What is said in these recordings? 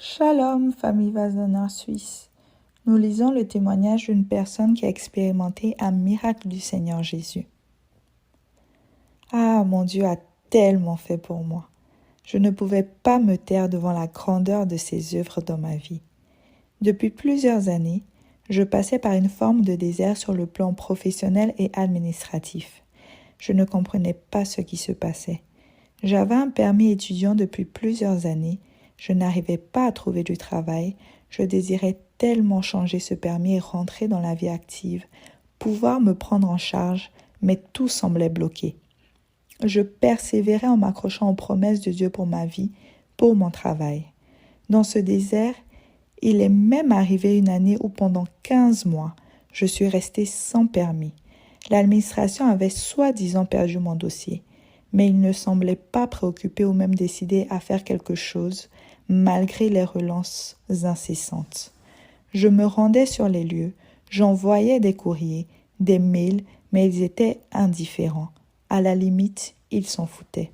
Shalom, famille Vazanar suisse. Nous lisons le témoignage d'une personne qui a expérimenté un miracle du Seigneur Jésus. Ah, mon Dieu a tellement fait pour moi. Je ne pouvais pas me taire devant la grandeur de ses œuvres dans ma vie. Depuis plusieurs années, je passais par une forme de désert sur le plan professionnel et administratif. Je ne comprenais pas ce qui se passait. J'avais un permis étudiant depuis plusieurs années. Je n'arrivais pas à trouver du travail. Je désirais tellement changer ce permis et rentrer dans la vie active, pouvoir me prendre en charge, mais tout semblait bloqué. Je persévérais en m'accrochant aux promesses de Dieu pour ma vie, pour mon travail. Dans ce désert, il est même arrivé une année où pendant 15 mois, je suis restée sans permis. L'administration avait soi-disant perdu mon dossier, mais il ne semblait pas préoccupé ou même décidé à faire quelque chose, malgré les relances incessantes. Je me rendais sur les lieux, j'envoyais des courriers, des mails, mais ils étaient indifférents. À la limite, ils s'en foutaient.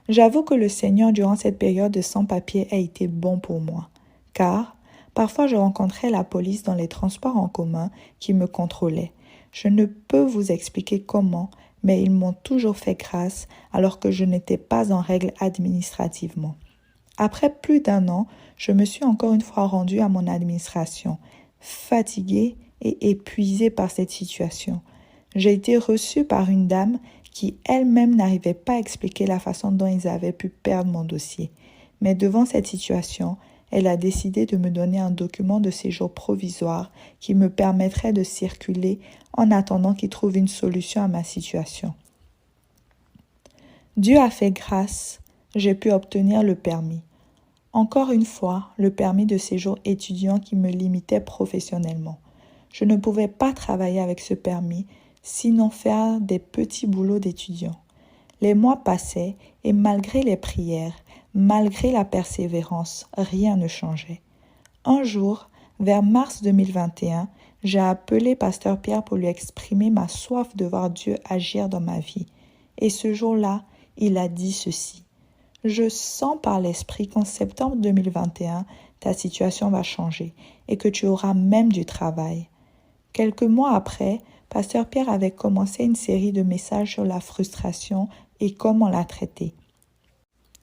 J'avoue que le Seigneur, durant cette période de sans-papiers, a été bon pour moi, car parfois je rencontrais la police dans les transports en commun qui me contrôlait. Je ne peux vous expliquer comment, mais ils m'ont toujours fait grâce alors que je n'étais pas en règle administrativement. Après plus d'un an, je me suis encore une fois rendue à mon administration, fatiguée et épuisée par cette situation. J'ai été reçue par une dame qui elle-même n'arrivait pas à expliquer la façon dont ils avaient pu perdre mon dossier. Mais devant cette situation, elle a décidé de me donner un document de séjour provisoire qui me permettrait de circuler en attendant qu'ils trouvent une solution à ma situation. Dieu a fait grâce, j'ai pu obtenir le permis. Encore une fois, le permis de séjour étudiant qui me limitait professionnellement. Je ne pouvais pas travailler avec ce permis, sinon faire des petits boulots d'étudiant. Les mois passaient et malgré les prières, malgré la persévérance, rien ne changeait. Un jour, vers mars 2021, j'ai appelé Pasteur Pierre pour lui exprimer ma soif de voir Dieu agir dans ma vie. Et ce jour-là, il a dit ceci. Je sens par l'esprit qu'en septembre 2021, ta situation va changer et que tu auras même du travail. Quelques mois après, Pasteur Pierre avait commencé une série de messages sur la frustration et comment la traiter.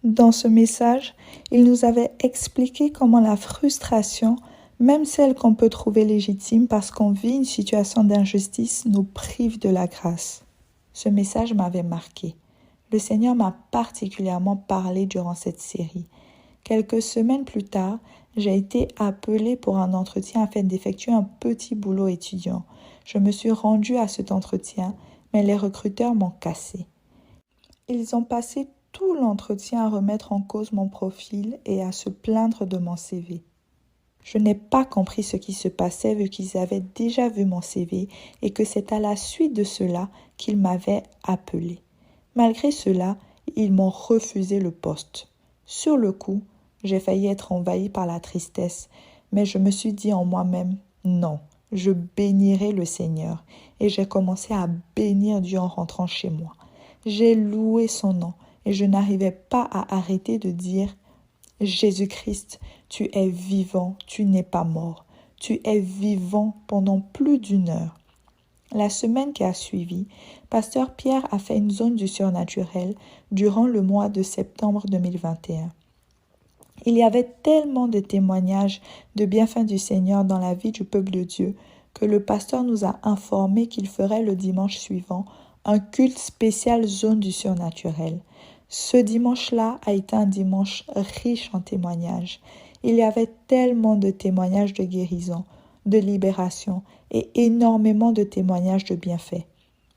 Dans ce message, il nous avait expliqué comment la frustration, même celle qu'on peut trouver légitime parce qu'on vit une situation d'injustice, nous prive de la grâce. Ce message m'avait marqué. Le Seigneur m'a particulièrement parlé durant cette série. Quelques semaines plus tard, j'ai été appelée pour un entretien afin d'effectuer un petit boulot étudiant. Je me suis rendue à cet entretien, mais les recruteurs m'ont cassé. Ils ont passé tout l'entretien à remettre en cause mon profil et à se plaindre de mon CV. Je n'ai pas compris ce qui se passait vu qu'ils avaient déjà vu mon CV et que c'est à la suite de cela qu'ils m'avaient appelée. Malgré cela, ils m'ont refusé le poste. Sur le coup, j'ai failli être envahie par la tristesse, mais je me suis dit en moi-même, non, je bénirai le Seigneur. Et j'ai commencé à bénir Dieu en rentrant chez moi. J'ai loué son nom et je n'arrivais pas à arrêter de dire, Jésus-Christ, tu es vivant, tu n'es pas mort. Tu es vivant pendant plus d'1 heure. La semaine qui a suivi, Pasteur Pierre a fait une zone du surnaturel durant le mois de septembre 2021. Il y avait tellement de témoignages de bienfaits du Seigneur dans la vie du peuple de Dieu que le pasteur nous a informé qu'il ferait le dimanche suivant un culte spécial zone du surnaturel. Ce dimanche-là a été un dimanche riche en témoignages. Il y avait tellement de témoignages de guérison, de libération et énormément de témoignages de bienfaits.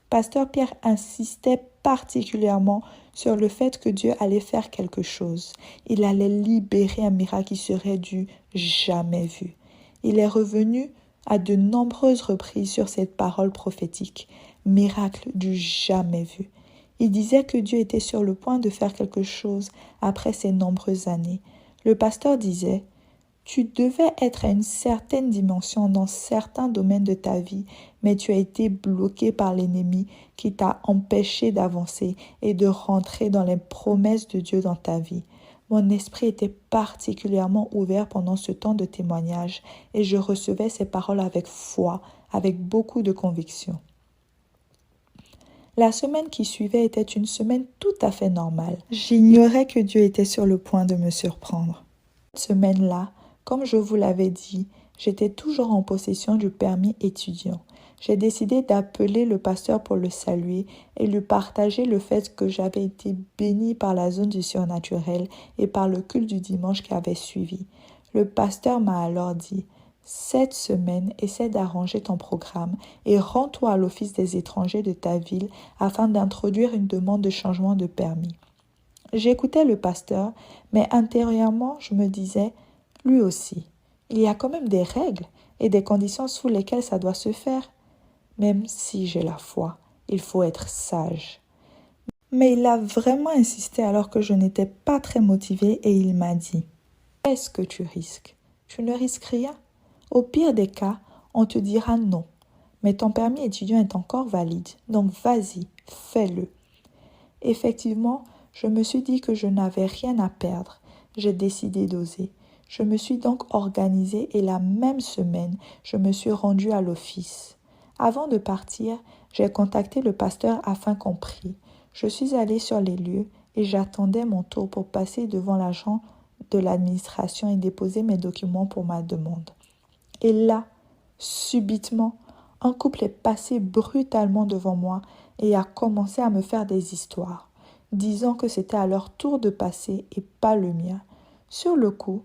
Pasteur Pierre insistait particulièrement sur le fait que Dieu allait faire quelque chose. Il allait libérer un miracle qui serait du jamais vu. Il est revenu à de nombreuses reprises sur cette parole prophétique, miracle du jamais vu. Il disait que Dieu était sur le point de faire quelque chose après ces nombreuses années. Le pasteur disait, tu devais être à une certaine dimension dans certains domaines de ta vie, mais tu as été bloqué par l'ennemi qui t'a empêché d'avancer et de rentrer dans les promesses de Dieu dans ta vie. Mon esprit était particulièrement ouvert pendant ce temps de témoignage et je recevais ces paroles avec foi, avec beaucoup de conviction. La semaine qui suivait était une semaine tout à fait normale. J'ignorais que Dieu était sur le point de me surprendre. Cette semaine-là, comme je vous l'avais dit, j'étais toujours en possession du permis étudiant. J'ai décidé d'appeler le pasteur pour le saluer et lui partager le fait que j'avais été bénie par la zone du surnaturel et par le culte du dimanche qui avait suivi. Le pasteur m'a alors dit: cette semaine, essaie d'arranger ton programme et rends-toi à l'office des étrangers de ta ville afin d'introduire une demande de changement de permis. J'écoutais le pasteur, mais intérieurement, je me disais, lui aussi, il y a quand même des règles et des conditions sous lesquelles ça doit se faire. Même si j'ai la foi, il faut être sage. Mais il a vraiment insisté alors que je n'étais pas très motivée et il m'a dit: qu'est-ce que tu risques? Tu ne risques rien. Au pire des cas, on te dira non. Mais ton permis étudiant est encore valide, donc vas-y, fais-le. Effectivement, je me suis dit que je n'avais rien à perdre. J'ai décidé d'oser. Je me suis donc organisée et la même semaine, je me suis rendue à l'office. Avant de partir, j'ai contacté le pasteur afin qu'on prie. Je suis allée sur les lieux et j'attendais mon tour pour passer devant l'agent de l'administration et déposer mes documents pour ma demande. Et là, subitement, un couple est passé brutalement devant moi et a commencé à me faire des histoires, disant que c'était à leur tour de passer et pas le mien. Sur le coup,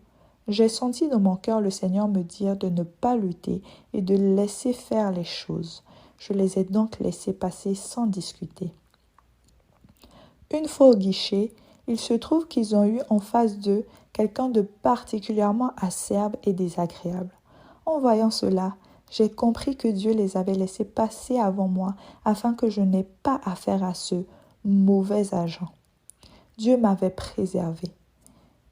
j'ai senti dans mon cœur le Seigneur me dire de ne pas lutter et de laisser faire les choses. Je les ai donc laissés passer sans discuter. Une fois au guichet, il se trouve qu'ils ont eu en face d'eux quelqu'un de particulièrement acerbe et désagréable. En voyant cela, j'ai compris que Dieu les avait laissés passer avant moi afin que je n'aie pas affaire à ce mauvais agent. Dieu m'avait préservé.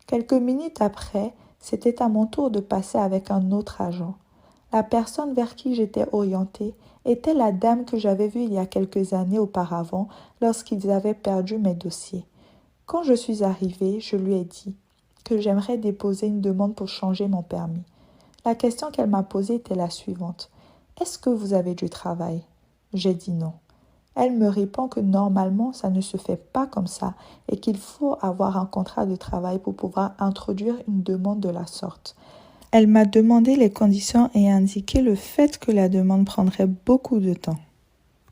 Quelques minutes après, c'était à mon tour de passer avec un autre agent. La personne vers qui j'étais orientée était la dame que j'avais vue il y a quelques années auparavant lorsqu'ils avaient perdu mes dossiers. Quand je suis arrivée, je lui ai dit que j'aimerais déposer une demande pour changer mon permis. La question qu'elle m'a posée était la suivante: est-ce que vous avez du travail? J'ai dit non. Elle me répond que normalement ça ne se fait pas comme ça et qu'il faut avoir un contrat de travail pour pouvoir introduire une demande de la sorte. Elle m'a demandé les conditions et indiqué le fait que la demande prendrait beaucoup de temps,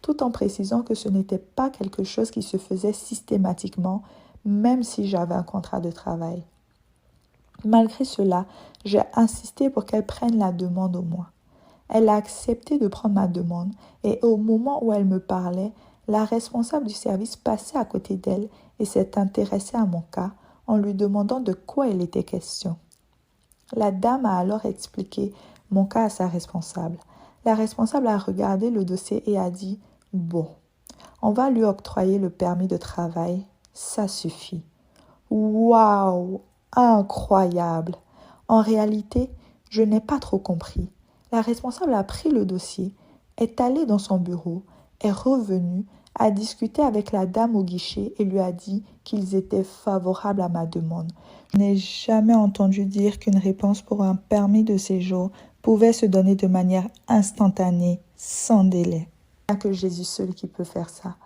tout en précisant que ce n'était pas quelque chose qui se faisait systématiquement, même si j'avais un contrat de travail. Malgré cela, j'ai insisté pour qu'elle prenne la demande au moins. Elle a accepté de prendre ma demande et au moment où elle me parlait, la responsable du service passait à côté d'elle et s'est intéressée à mon cas en lui demandant de quoi il était question. La dame a alors expliqué mon cas à sa responsable. La responsable a regardé le dossier et a dit: bon, on va lui octroyer le permis de travail, ça suffit. Waouh! Incroyable! En réalité, je n'ai pas trop compris. La responsable a pris le dossier, est allée dans son bureau, est revenue, a discuté avec la dame au guichet et lui a dit qu'ils étaient favorables à ma demande. Je n'ai jamais entendu dire qu'une réponse pour un permis de séjour pouvait se donner de manière instantanée, sans délai. Il n'y a que Jésus seul qui peut faire ça.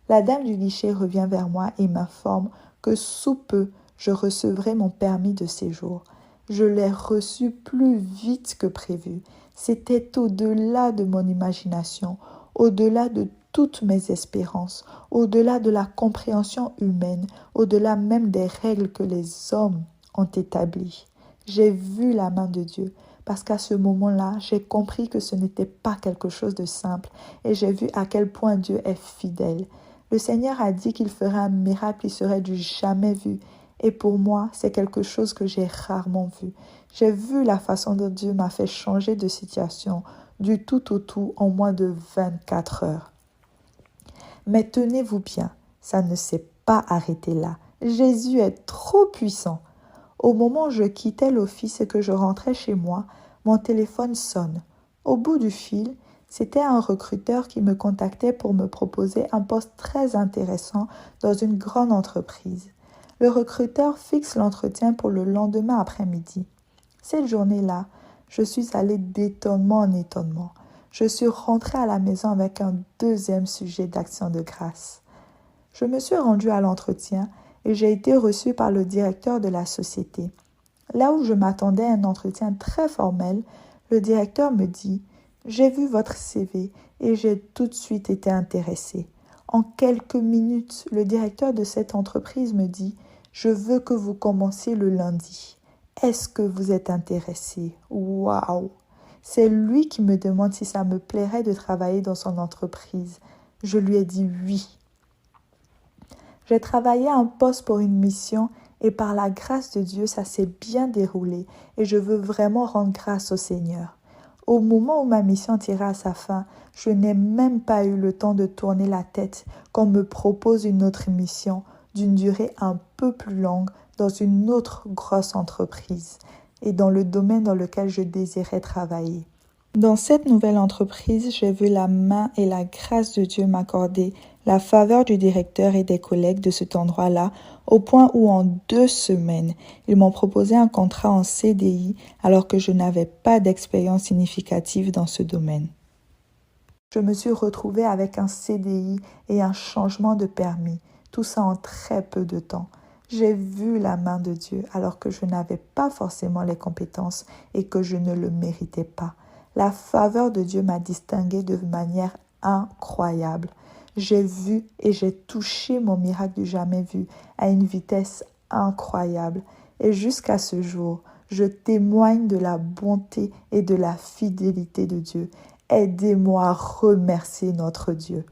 La dame du guichet revient vers moi et m'informe que sous peu, je recevrai mon permis de séjour. Je l'ai reçu plus vite que prévu. C'était au-delà de mon imagination, au-delà de toutes mes espérances, au-delà de la compréhension humaine, au-delà même des règles que les hommes ont établies. J'ai vu la main de Dieu, parce qu'à ce moment-là, j'ai compris que ce n'était pas quelque chose de simple et j'ai vu à quel point Dieu est fidèle. Le Seigneur a dit qu'il ferait un miracle qui serait du jamais vu. Et pour moi, c'est quelque chose que j'ai rarement vu. J'ai vu la façon dont Dieu m'a fait changer de situation du tout au tout en moins de 24 heures. Mais tenez-vous bien, ça ne s'est pas arrêté là. Jésus est trop puissant. Au moment où je quittais l'office et que je rentrais chez moi, mon téléphone sonne. Au bout du fil, c'était un recruteur qui me contactait pour me proposer un poste très intéressant dans une grande entreprise. Le recruteur fixe l'entretien pour le lendemain après-midi. Cette journée-là, je suis allée d'étonnement en étonnement. Je suis rentrée à la maison avec un deuxième sujet d'action de grâce. Je me suis rendue à l'entretien et j'ai été reçue par le directeur de la société. Là où je m'attendais à un entretien très formel, le directeur me dit « J'ai vu votre CV et j'ai tout de suite été intéressé. » En quelques minutes, le directeur de cette entreprise me dit « Je veux que vous commenciez le lundi. Est-ce que vous êtes intéressé ?» Waouh! C'est lui qui me demande si ça me plairait de travailler dans son entreprise. Je lui ai dit oui. J'ai travaillé à un poste pour une mission et par la grâce de Dieu, ça s'est bien déroulé et je veux vraiment rendre grâce au Seigneur. Au moment où ma mission tirait à sa fin, je n'ai même pas eu le temps de tourner la tête qu'on me propose une autre mission d'une durée un peu plus longue dans une autre grosse entreprise et dans le domaine dans lequel je désirais travailler. Dans cette nouvelle entreprise, j'ai vu la main et la grâce de Dieu m'accorder la faveur du directeur et des collègues de cet endroit-là, au point où en 2 semaines, ils m'ont proposé un contrat en CDI alors que je n'avais pas d'expérience significative dans ce domaine. Je me suis retrouvée avec un CDI et un changement de permis, tout ça en très peu de temps. J'ai vu la main de Dieu alors que je n'avais pas forcément les compétences et que je ne le méritais pas. La faveur de Dieu m'a distinguée de manière incroyable. J'ai vu et j'ai touché mon miracle du jamais vu à une vitesse incroyable. Et jusqu'à ce jour, je témoigne de la bonté et de la fidélité de Dieu. Aidez-moi à remercier notre Dieu.